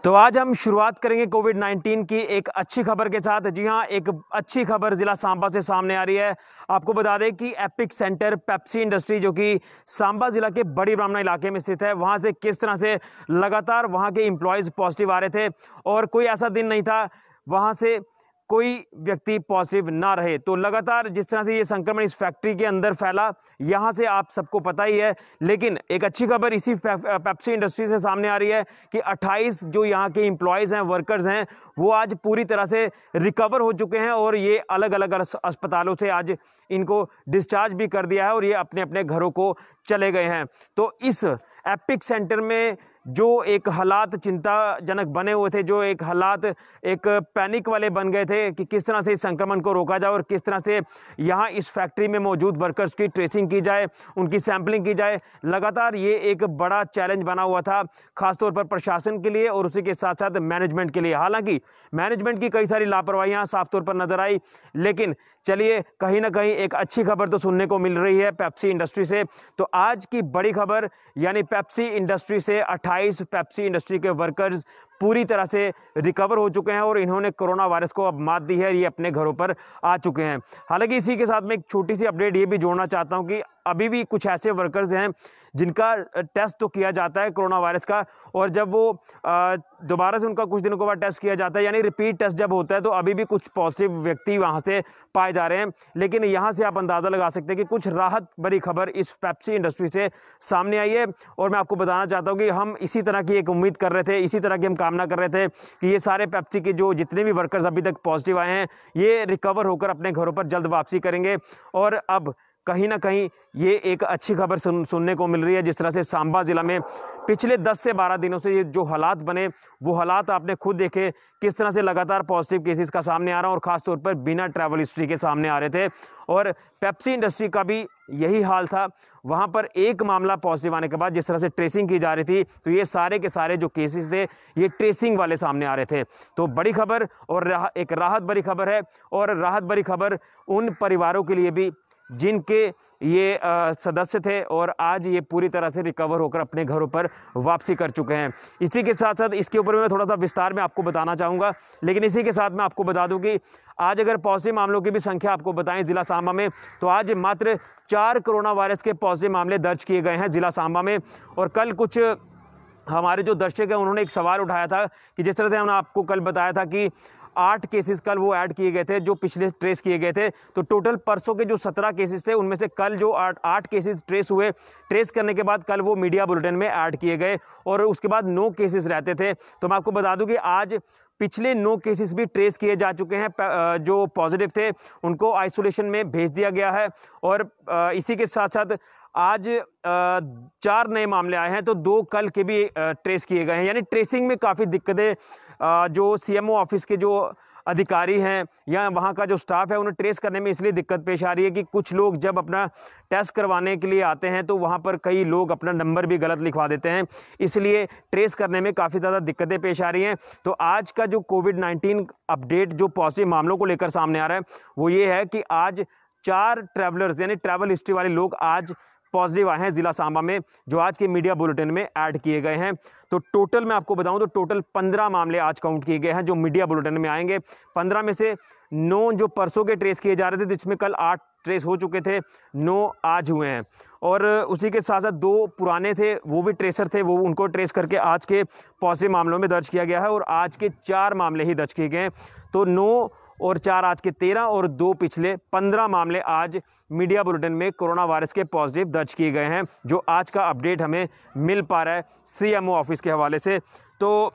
तो आज हम शुरुआत करेंगे कोविड-19 की एक अच्छी खबर के साथ। जी हाँ, एक अच्छी खबर जिला सांबा से सामने आ रही है। आपको बता दें कि एपिक सेंटर पेप्सी इंडस्ट्री जो कि सांबा जिला के बड़ी ब्राह्मणा इलाके में स्थित है, वहां से किस तरह से लगातार वहां के एम्प्लॉयज पॉजिटिव आ रहे थे और कोई ऐसा दिन नहीं था वहां से कोई व्यक्ति पॉजिटिव ना रहे। तो लगातार जिस तरह से ये संक्रमण इस फैक्ट्री के अंदर फैला, यहां से आप सबको पता ही है। लेकिन एक अच्छी खबर इसी पेप्सी इंडस्ट्री से सामने आ रही है कि 28 जो यहाँ के एम्प्लॉयज हैं, वर्कर्स हैं, वो आज पूरी तरह से रिकवर हो चुके हैं और ये अलग अलग अस्पतालों से आज इनको डिस्चार्ज भी कर दिया है और ये अपने अपने घरों को चले गए हैं। तो इस एपिक सेंटर में जो एक हालात चिंताजनक बने हुए थे, जो एक हालात एक पैनिक वाले बन गए थे कि किस तरह से इस संक्रमण को रोका जाए और किस तरह से यहाँ इस फैक्ट्री में मौजूद वर्कर्स की ट्रेसिंग की जाए, उनकी सैंपलिंग की जाए, लगातार ये एक बड़ा चैलेंज बना हुआ था, खासतौर पर प्रशासन के लिए और उसी के साथ साथ मैनेजमेंट के लिए। हालांकि मैनेजमेंट की कई सारी लापरवाहियां साफ तौर पर नजर आई, लेकिन चलिए कहीं ना कहीं एक अच्छी खबर तो सुनने को मिल रही है पेप्सी इंडस्ट्री से। तो आज की बड़ी खबर यानी पेप्सी इंडस्ट्री से 28 पेप्सी इंडस्ट्री के वर्कर्स पूरी तरह से रिकवर हो चुके हैं और इन्होंने कोरोना वायरस को अब मात दी है, ये अपने घरों पर आ चुके हैं। हालांकि इसी के साथ में एक छोटी सी अपडेट ये भी जोड़ना चाहता हूं कि अभी भी कुछ ऐसे वर्कर्स हैं जिनका टेस्ट तो किया जाता है कोरोना वायरस का, और जब वो दोबारा से उनका कुछ दिनों के बाद टेस्ट किया जाता है यानी रिपीट टेस्ट जब होता है, तो अभी भी कुछ पॉजिटिव व्यक्ति वहां से पाए जा रहे हैं। लेकिन यहां से आप अंदाजा लगा सकते हैं कि कुछ राहत भरी खबर इस पेप्सी इंडस्ट्री से सामने आई है। और मैं आपको बताना चाहता हूं कि हम इसी तरह की एक उम्मीद कर रहे थे, इसी तरह की हम कामना कर रहे थे कि ये सारे पेप्सी के जो जितने भी वर्कर्स अभी तक पॉजिटिव आए हैं, ये रिकवर होकर अपने घरों पर जल्द वापसी करेंगे। और अब कहीं ना कहीं ये एक अच्छी खबर सुनने को मिल रही है। जिस तरह से सांबा जिला में पिछले 10 से 12 दिनों से ये जो हालात बने, वो हालात आपने खुद देखे, किस तरह से लगातार पॉजिटिव केसेस का सामने आ रहा है और खासतौर पर बिना ट्रैवल हिस्ट्री के सामने आ रहे थे। और पेप्सी इंडस्ट्री का भी यही हाल था, वहां पर एक मामला पॉजिटिव आने के बाद जिस तरह से ट्रेसिंग की जा रही थी, तो ये सारे के सारे जो केसेस थे ये ट्रेसिंग वाले सामने आ रहे थे। तो बड़ी खबर और एक राहत भरी खबर है, और राहत भरी खबर उन परिवारों के लिए भी जिनके ये सदस्य थे और आज ये पूरी तरह से रिकवर होकर अपने घरों पर वापसी कर चुके हैं। इसी के साथ साथ इसके ऊपर मैं थोड़ा सा विस्तार में आपको बताना चाहूँगा, लेकिन इसी के साथ मैं आपको बता दूं कि आज अगर पॉजिटिव मामलों की भी संख्या आपको बताएं जिला सांबा में, तो आज मात्र 4 कोरोना वायरस के पॉजिटिव मामले दर्ज किए गए हैं जिला सांबा में। और कल कुछ हमारे जो दर्शक हैं उन्होंने एक सवाल उठाया था कि जिस तरह से हमने आपको कल बताया था कि 8 केसेस कल वो ऐड किए गए थे जो पिछले ट्रेस किए गए थे, तो टोटल परसों के जो 17 केसेस थे उनमें से कल जो 8 केसेस ट्रेस हुए, ट्रेस करने के बाद कल वो मीडिया बुलेटिन में ऐड किए गए और उसके बाद 9 केसेस रहते थे। तो मैं आपको बता दूं कि आज पिछले 9 केसेस भी ट्रेस किए जा चुके हैं। जो पॉजिटिव थे उनको आइसोलेशन में भेज दिया गया है। और इसी के साथ साथ आज 4 नए मामले आए हैं, तो 2 कल के भी ट्रेस किए गए हैं। यानी ट्रेसिंग में काफ़ी दिक्कतें जो सीएमओ ऑफिस के जो अधिकारी हैं या वहाँ का जो स्टाफ है उन्हें ट्रेस करने में इसलिए दिक्कत पेश आ रही है कि कुछ लोग जब अपना टेस्ट करवाने के लिए आते हैं तो वहाँ पर कई लोग अपना नंबर भी गलत लिखवा देते हैं, इसलिए ट्रेस करने में काफ़ी ज़्यादा दिक्कतें पेश आ रही हैं। तो आज का जो कोविड-19 अपडेट जो पॉजिटिव मामलों को लेकर सामने आ रहा है वो ये है कि आज 4 ट्रैवलर्स यानी ट्रैवल हिस्ट्री वाले लोग आज पॉजिटिव आए हैं जिला सांबा में, जो आज के मीडिया बुलेटिन में ऐड किए गए हैं। तो टोटल मैं आपको बताऊं तो टोटल 15 मामले आज काउंट किए गए हैं जो मीडिया बुलेटिन में आएंगे। 15 में से 9 जो परसों के ट्रेस किए जा रहे थे, जिसमें कल 8 ट्रेस हो चुके थे, 9 आज हुए हैं। और उसी के साथ साथ 2 पुराने थे वो भी ट्रेसर थे, वो उनको ट्रेस करके आज के पॉजिटिव मामलों में दर्ज किया गया है और आज के 4 मामले ही दर्ज किए गए हैं। तो 9 और 4 आज के 13 और 2 पिछले 15 मामले आज मीडिया बुलेटिन में कोरोना वायरस के पॉजिटिव दर्ज किए गए हैं, जो आज का अपडेट हमें मिल पा रहा है सीएमओ ऑफिस के हवाले से। तो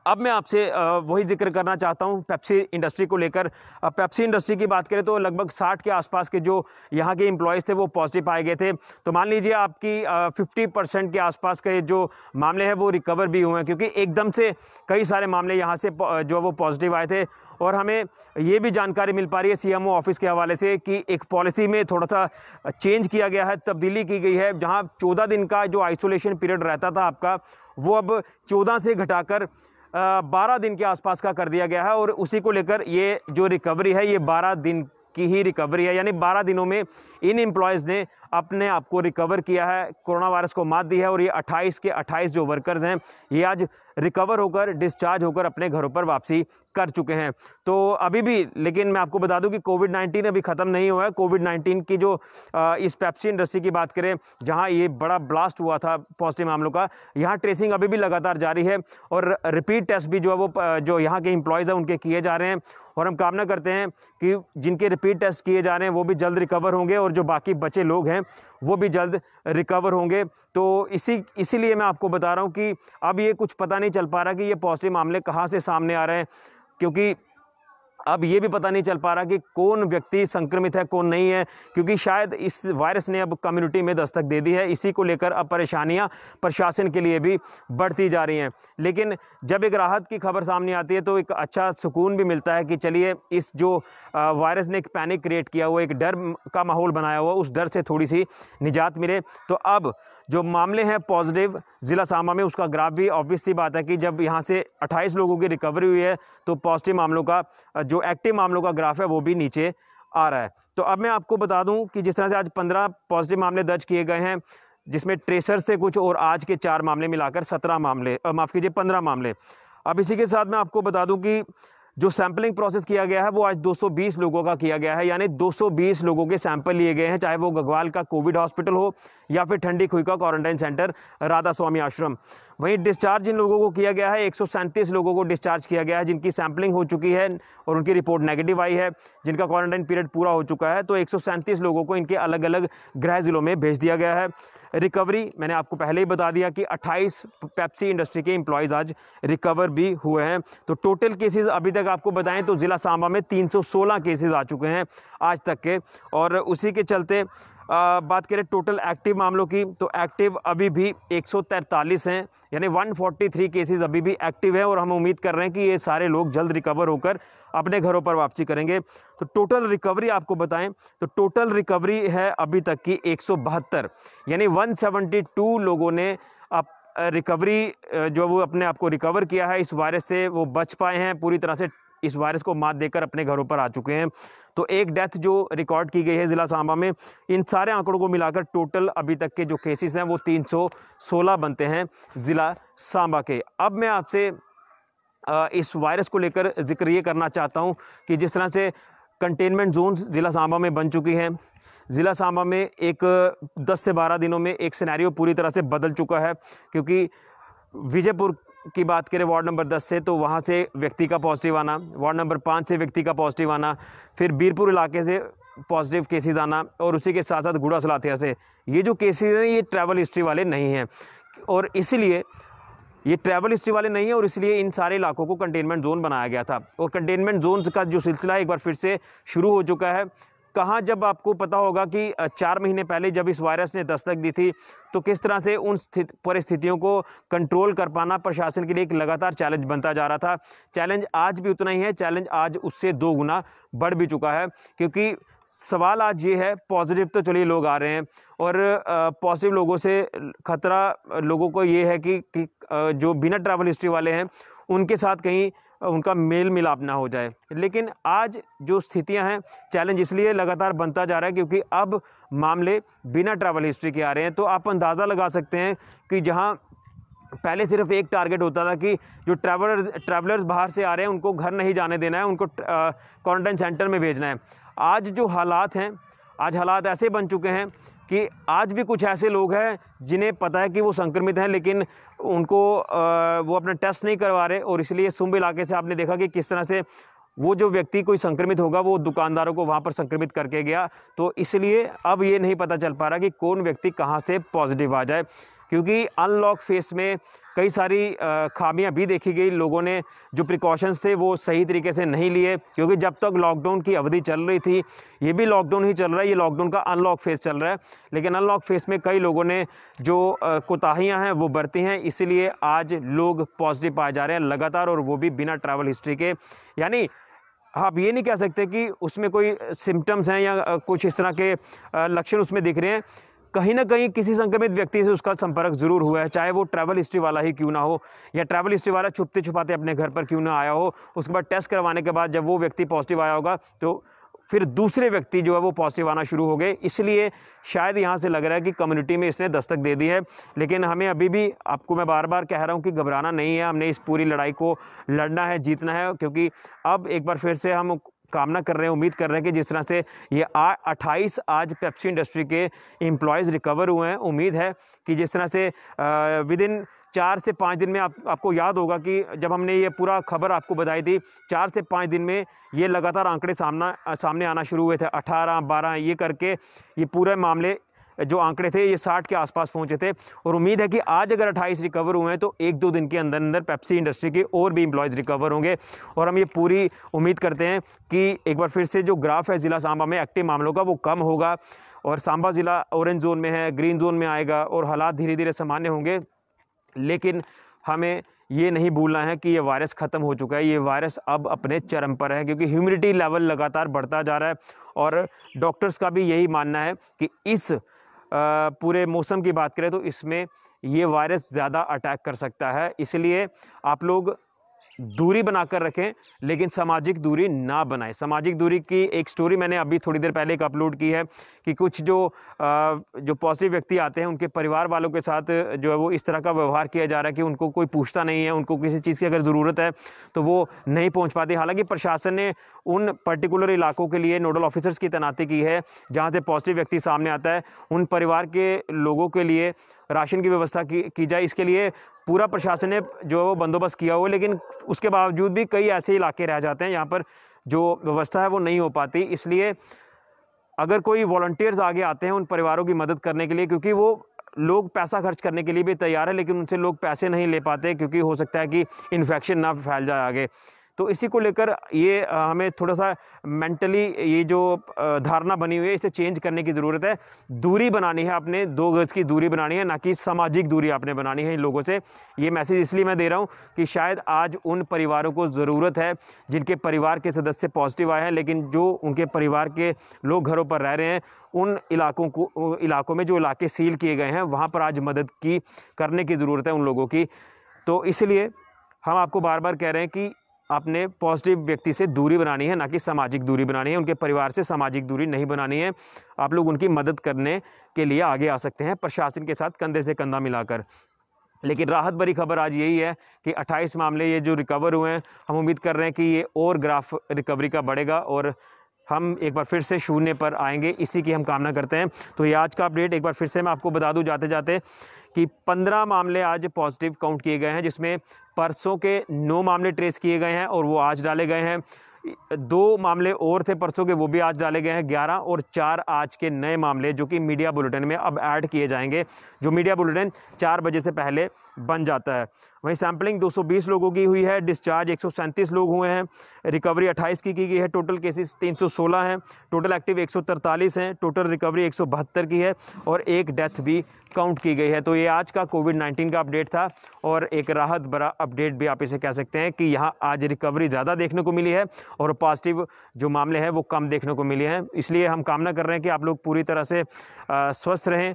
अब मैं आपसे वही जिक्र करना चाहता हूं पेप्सी इंडस्ट्री को लेकर। पेप्सी इंडस्ट्री की बात करें तो लगभग 60 के आसपास के जो यहाँ के एम्प्लॉयज़ थे वो पॉजिटिव पाए गए थे। तो मान लीजिए आपकी 50% के आसपास के जो मामले हैं वो रिकवर भी हुए हैं, क्योंकि एकदम से कई सारे मामले यहाँ से जो वो पॉजिटिव आए थे। और हमें ये भी जानकारी मिल पा रही है सीएमओ ऑफिस के हवाले से कि एक पॉलिसी में थोड़ा सा चेंज किया गया है, तब्दीली की गई है, जहाँ 14 दिन का जो आइसोलेशन पीरियड रहता था आपका, वो अब 14 से घटाकर 12 दिन के आसपास का कर दिया गया है। और उसी को लेकर ये जो रिकवरी है ये 12 दिन की ही रिकवरी है, यानी 12 दिनों में इन एम्प्लॉयज़ ने अपने आप को रिकवर किया है, कोरोना वायरस को मात दी है और ये 28 के 28 जो वर्कर्स हैं ये आज रिकवर होकर डिस्चार्ज होकर अपने घरों पर वापसी कर चुके हैं। तो अभी भी, लेकिन मैं आपको बता दूं कि कोविड-19 अभी ख़त्म नहीं हुआ है। कोविड-19 की जो इस पेप्सी इंडस्ट्री की बात करें, जहां ये बड़ा ब्लास्ट हुआ था पॉजिटिव मामलों का, यहां ट्रेसिंग अभी भी लगातार जारी है और रिपीट टेस्ट भी जो है वो जो यहाँ के एम्प्लॉयज़ हैं उनके किए जा रहे हैं और हम कामना करते हैं कि जिनके रिपीट टेस्ट किए जा रहे हैं वो भी जल्द रिकवर होंगे और जो बाकी बचे लोग हैं वो भी जल्द रिकवर होंगे। तो इसीलिए मैं आपको बता रहा हूँ कि अब ये कुछ पता नहीं चल पा रहा कि ये पॉजिटिव मामले कहाँ से सामने आ रहे हैं, क्योंकि अब ये भी पता नहीं चल पा रहा कि कौन व्यक्ति संक्रमित है कौन नहीं है, क्योंकि शायद इस वायरस ने अब कम्युनिटी में दस्तक दे दी है। इसी को लेकर अब परेशानियां प्रशासन के लिए भी बढ़ती जा रही हैं। लेकिन जब एक राहत की खबर सामने आती है तो एक अच्छा सुकून भी मिलता है कि चलिए इस जो वायरस ने एक पैनिक क्रिएट किया हुआ, एक डर का माहौल बनाया हुआ, उस डर से थोड़ी सी निजात मिले। तो अब जो मामले हैं पॉजिटिव ज़िला सांबा में, उसका ग्राफ भी ऑब्वियस सी बात है कि जब यहाँ से 28 लोगों की रिकवरी हुई है तो पॉजिटिव मामलों का जो एक्टिव मामलों का ग्राफ है वो भी नीचे आ रहा है। तो अब मैं आपको बता दूं कि जिस तरह से आज 15 पॉजिटिव मामले दर्ज किए गए हैं, जिसमें ट्रेसर्स थे कुछ और आज के 4 मामले मिलाकर 17 मामले, माफ़ कीजिए 15 मामले। अब इसी के साथ मैं आपको बता दूं कि जो सैंपलिंग प्रोसेस किया गया है वो आज 220 लोगों का किया गया है, यानी 220 लोगों के सैंपल लिए गए हैं, चाहे वो गगवाल का कोविड हॉस्पिटल हो या फिर ठंडी खुई का क्वारंटाइन सेंटर राधा स्वामी आश्रम। वहीं डिस्चार्ज जिन लोगों को किया गया है, 137 लोगों को डिस्चार्ज किया गया है जिनकी सैंपलिंग हो चुकी है और उनकी रिपोर्ट नेगेटिव आई है, जिनका क्वारंटाइन पीरियड पूरा हो चुका है। तो 137 लोगों को इनके अलग अलग गृह जिलों में भेज दिया गया है। रिकवरी मैंने आपको पहले ही बता दिया कि 28 पेप्सी इंडस्ट्री के एम्प्लॉयज़ आज रिकवर भी हुए हैं। तो टोटल केसेस अभी तक आपको बताएं तो ज़िला सांबा में 316 केसेस आ चुके हैं आज तक के। और उसी के चलते बात करें टोटल एक्टिव मामलों की, तो एक्टिव अभी भी 143 हैं, यानी 143 केसेस अभी भी एक्टिव है और हम उम्मीद कर रहे हैं कि ये सारे लोग जल्द रिकवर होकर अपने घरों पर वापसी करेंगे। तो टोटल रिकवरी आपको बताएं तो टोटल रिकवरी है अभी तक की 172, यानी 172 लोगों ने रिकवरी जो वो अपने आप को रिकवर किया है इस वायरस से, वो बच पाए हैं, पूरी तरह से इस वायरस को मात देकर अपने घरों पर आ चुके हैं। तो एक डेथ जो रिकॉर्ड की गई है ज़िला सांबा में, इन सारे आंकड़ों को मिलाकर टोटल अभी तक के जो केसेस हैं वो 316 बनते हैं ज़िला सांबा के। अब मैं आपसे इस वायरस को लेकर जिक्र ये करना चाहता हूँ कि जिस तरह से कंटेनमेंट जोन्स ज़िला सांबा में बन चुकी हैं, ज़िला सांबा में एक 10 से 12 दिनों में एक सिनेरियो पूरी तरह से बदल चुका है, क्योंकि विजयपुर की बात करें वार्ड नंबर 10 से, तो वहाँ से व्यक्ति का पॉजिटिव आना, वार्ड नंबर 5 से व्यक्ति का पॉजिटिव आना, फिर बीरपुर इलाके से पॉजिटिव केसेस आना और उसी के साथ साथ गुड़ा सलाथिया से। ये जो केसेस हैं ये ट्रैवल हिस्ट्री वाले नहीं हैं और इसलिए ये ट्रैवल हिस्ट्री वाले नहीं है और इसलिए इन सारे इलाकों को कंटेनमेंट जोन बनाया गया था। और कंटेनमेंट जोन का जो सिलसिला एक बार फिर से शुरू हो चुका है। कहाँ, जब आपको पता होगा कि 4 महीने पहले जब इस वायरस ने दस्तक दी थी तो किस तरह से उन परिस्थितियों को कंट्रोल कर पाना प्रशासन के लिए एक लगातार चैलेंज बनता जा रहा था। चैलेंज आज भी उतना ही है, चैलेंज आज उससे 2 गुना बढ़ भी चुका है, क्योंकि सवाल आज ये है, पॉजिटिव तो चलिए लोग आ रहे हैं और पॉजिटिव लोगों से खतरा लोगों को ये है कि जो बिना ट्रैवल हिस्ट्री वाले हैं उनके साथ कहीं उनका मेल मिलाप ना हो जाए। लेकिन आज जो स्थितियां हैं, चैलेंज इसलिए लगातार बनता जा रहा है क्योंकि अब मामले बिना ट्रैवल हिस्ट्री के आ रहे हैं। तो आप अंदाज़ा लगा सकते हैं कि जहां पहले सिर्फ एक टारगेट होता था कि जो ट्रैवलर्स बाहर से आ रहे हैं उनको घर नहीं जाने देना है, उनको क्वारंटाइन सेंटर में भेजना है। आज जो हालात हैं, आज हालात ऐसे बन चुके हैं कि आज भी कुछ ऐसे लोग हैं जिन्हें पता है कि वो संक्रमित हैं, लेकिन उनको वो अपना टेस्ट नहीं करवा रहे और इसलिए सुंब इलाके से आपने देखा कि किस तरह से वो जो व्यक्ति कोई संक्रमित होगा वो दुकानदारों को वहाँ पर संक्रमित करके गया। तो इसलिए अब ये नहीं पता चल पा रहा कि कौन व्यक्ति कहाँ से पॉजिटिव आ जाए, क्योंकि अनलॉक फेस में कई सारी खामियां भी देखी गई। लोगों ने जो प्रिकॉशंस थे वो सही तरीके से नहीं लिए, क्योंकि जब तक लॉकडाउन की अवधि चल रही थी, ये भी लॉकडाउन ही चल रहा है, ये लॉकडाउन का अनलॉक फेस चल रहा है, लेकिन अनलॉक फेस में कई लोगों ने जो कोताहियां हैं वो बरती हैं, इसीलिए आज लोग पॉजिटिव पाए जा रहे हैं लगातार, और वो भी बिना ट्रैवल हिस्ट्री के। यानी आप ये नहीं कह सकते कि उसमें कोई सिम्टम्स हैं या कुछ इस तरह के लक्षण उसमें दिख रहे हैं। कहीं ना कहीं किसी संक्रमित व्यक्ति से उसका संपर्क जरूर हुआ है, चाहे वो ट्रैवल हिस्ट्री वाला ही क्यों ना हो, या ट्रैवल हिस्ट्री वाला छुपते छुपाते अपने घर पर क्यों ना आया हो। उसके बाद टेस्ट करवाने के बाद जब वो व्यक्ति पॉजिटिव आया होगा तो फिर दूसरे व्यक्ति जो है वो पॉजिटिव आना शुरू हो गए। इसलिए शायद यहाँ से लग रहा है कि कम्युनिटी में इसने दस्तक दे दी है। लेकिन हमें अभी भी, आपको मैं बार बार कह रहा हूँ कि घबराना नहीं है, हमने इस पूरी लड़ाई को लड़ना है, जीतना है, क्योंकि अब एक बार फिर से हम कामना कर रहे हैं, उम्मीद कर रहे हैं कि जिस तरह से ये 28 आज पेप्सी इंडस्ट्री के एम्प्लॉयज़ रिकवर हुए हैं, उम्मीद है कि जिस तरह से विद इन 4 से 5 दिन में आपको याद होगा कि जब हमने ये पूरा खबर आपको बताई थी, 4 से 5 दिन में ये लगातार आंकड़े सामने आना शुरू हुए थे। 18, 12 ये करके ये पूरे मामले जो आंकड़े थे ये 60 के आसपास पहुंचे थे। और उम्मीद है कि आज अगर 28 रिकवर हुए हैं तो 1-2 दिन के अंदर अंदर पेप्सी इंडस्ट्री के और भी एम्प्लॉयज़ रिकवर होंगे। और हम ये पूरी उम्मीद करते हैं कि एक बार फिर से जो ग्राफ है ज़िला सांबा में एक्टिव मामलों का वो कम होगा और सांबा ज़िला ऑरेंज जोन में है, ग्रीन जोन में आएगा और हालात धीरे धीरे सामान्य होंगे। लेकिन हमें ये नहीं भूलना है कि ये वायरस ख़त्म हो चुका है, ये वायरस अब अपने चरम पर है, क्योंकि ह्यूमिडिटी लेवल लगातार बढ़ता जा रहा है। और डॉक्टर्स का भी यही मानना है कि इस पूरे मौसम की बात करें तो इसमें ये वायरस ज़्यादा अटैक कर सकता है। इसलिए आप लोग दूरी बनाकर रखें, लेकिन सामाजिक दूरी ना बनाएं। सामाजिक दूरी की एक स्टोरी मैंने अभी थोड़ी देर पहले एक अपलोड की है कि कुछ जो पॉजिटिव व्यक्ति आते हैं उनके परिवार वालों के साथ जो है वो इस तरह का व्यवहार किया जा रहा है कि उनको कोई पूछता नहीं है, उनको किसी चीज़ की अगर ज़रूरत है तो वो नहीं पहुँच पाते। हालांकि प्रशासन ने उन पर्टिकुलर इलाकों के लिए नोडल ऑफिसर्स की तैनाती की है जहाँ से पॉजिटिव व्यक्ति सामने आता है, उन परिवार के लोगों के लिए राशन की व्यवस्था की जाए। इसके लिए पूरा प्रशासन ने जो वो बंदोबस्त किया हुआ है, लेकिन उसके बावजूद भी कई ऐसे इलाके रह जाते हैं यहाँ पर जो व्यवस्था है वो नहीं हो पाती। इसलिए अगर कोई वॉलंटियर्स आगे आते हैं उन परिवारों की मदद करने के लिए, क्योंकि वो लोग पैसा खर्च करने के लिए भी तैयार है, लेकिन उनसे लोग पैसे नहीं ले पाते क्योंकि हो सकता है कि इन्फेक्शन ना फैल जाए आगे। तो इसी को लेकर ये हमें थोड़ा सा मेंटली ये जो धारणा बनी हुई है इसे चेंज करने की ज़रूरत है। दूरी बनानी है, अपने 2 गज की दूरी बनानी है, ना कि सामाजिक दूरी आपने बनानी है इन लोगों से। ये मैसेज इसलिए मैं दे रहा हूँ कि शायद आज उन परिवारों को ज़रूरत है जिनके परिवार के सदस्य पॉजिटिव आए हैं, लेकिन जो उनके परिवार के लोग घरों पर रह रहे हैं उन इलाकों में जो इलाके सील किए गए हैं वहाँ पर आज मदद करने की ज़रूरत है उन लोगों की। तो इसलिए हम आपको बार बार कह रहे हैं कि आपने पॉजिटिव व्यक्ति से दूरी बनानी है, ना कि सामाजिक दूरी बनानी है। उनके परिवार से सामाजिक दूरी नहीं बनानी है। आप लोग उनकी मदद करने के लिए आगे आ सकते हैं प्रशासन के साथ कंधे से कंधा मिलाकर। लेकिन राहत भरी खबर आज यही है कि 28 मामले ये जो रिकवर हुए हैं, हम उम्मीद कर रहे हैं कि ये और ग्राफ रिकवरी का बढ़ेगा और हम एक बार फिर से शून्य पर आएंगे, इसी की हम कामना करते हैं। तो ये आज का अपडेट एक बार फिर से मैं आपको बता दूं जाते जाते कि 15 मामले आज पॉजिटिव काउंट किए गए हैं, जिसमें परसों के 9 मामले ट्रेस किए गए हैं और वो आज डाले गए हैं। 2 मामले और थे परसों के, वो भी आज डाले गए हैं। 11 और 4 आज के नए मामले जो कि मीडिया बुलेटिन में अब ऐड किए जाएंगे, जो मीडिया बुलेटिन 4 बजे से पहले बन जाता है। वहीं सैंपलिंग 220 लोगों की हुई है, डिस्चार्ज 137 लोग हुए हैं, रिकवरी 28 की गई है, टोटल केसेस 316 हैं, टोटल एक्टिव 143 हैं, टोटल रिकवरी 172 की है और एक डेथ भी काउंट की गई है। तो ये आज का कोविड-19 का अपडेट था और एक राहत भरा अपडेट भी आप इसे कह सकते हैं कि यहाँ आज रिकवरी ज़्यादा देखने को मिली है और पॉजिटिव जो मामले हैं वो कम देखने को मिले हैं। इसलिए हम कामना कर रहे हैं कि आप लोग पूरी तरह से स्वस्थ रहें,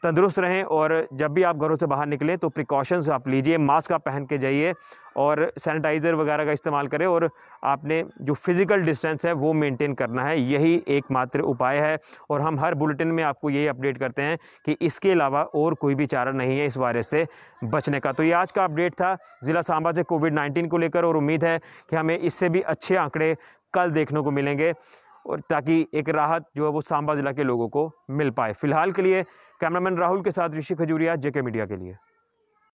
तंदुरुस्त रहें और जब भी आप घरों से बाहर निकलें तो प्रिकॉशंस आप लीजिए, मास्क आप पहन के जाइए और सैनिटाइज़र वगैरह का इस्तेमाल करें और आपने जो फिज़िकल डिस्टेंस है वो मेंटेन करना है, यही एकमात्र उपाय है। और हम हर बुलेटिन में आपको यही अपडेट करते हैं कि इसके अलावा और कोई भी चारा नहीं है इस वायरस से बचने का। तो ये आज का अपडेट था ज़िला सांबा से कोविड-19 को लेकर और उम्मीद है कि हमें इससे भी अच्छे आंकड़े कल देखने को मिलेंगे और ताकि एक राहत जो है वो सांबा ज़िला के लोगों को मिल पाए। फिलहाल के लिए कैमरामैन राहुल के साथ ऋषि खजूरिया, जेके मीडिया के लिए।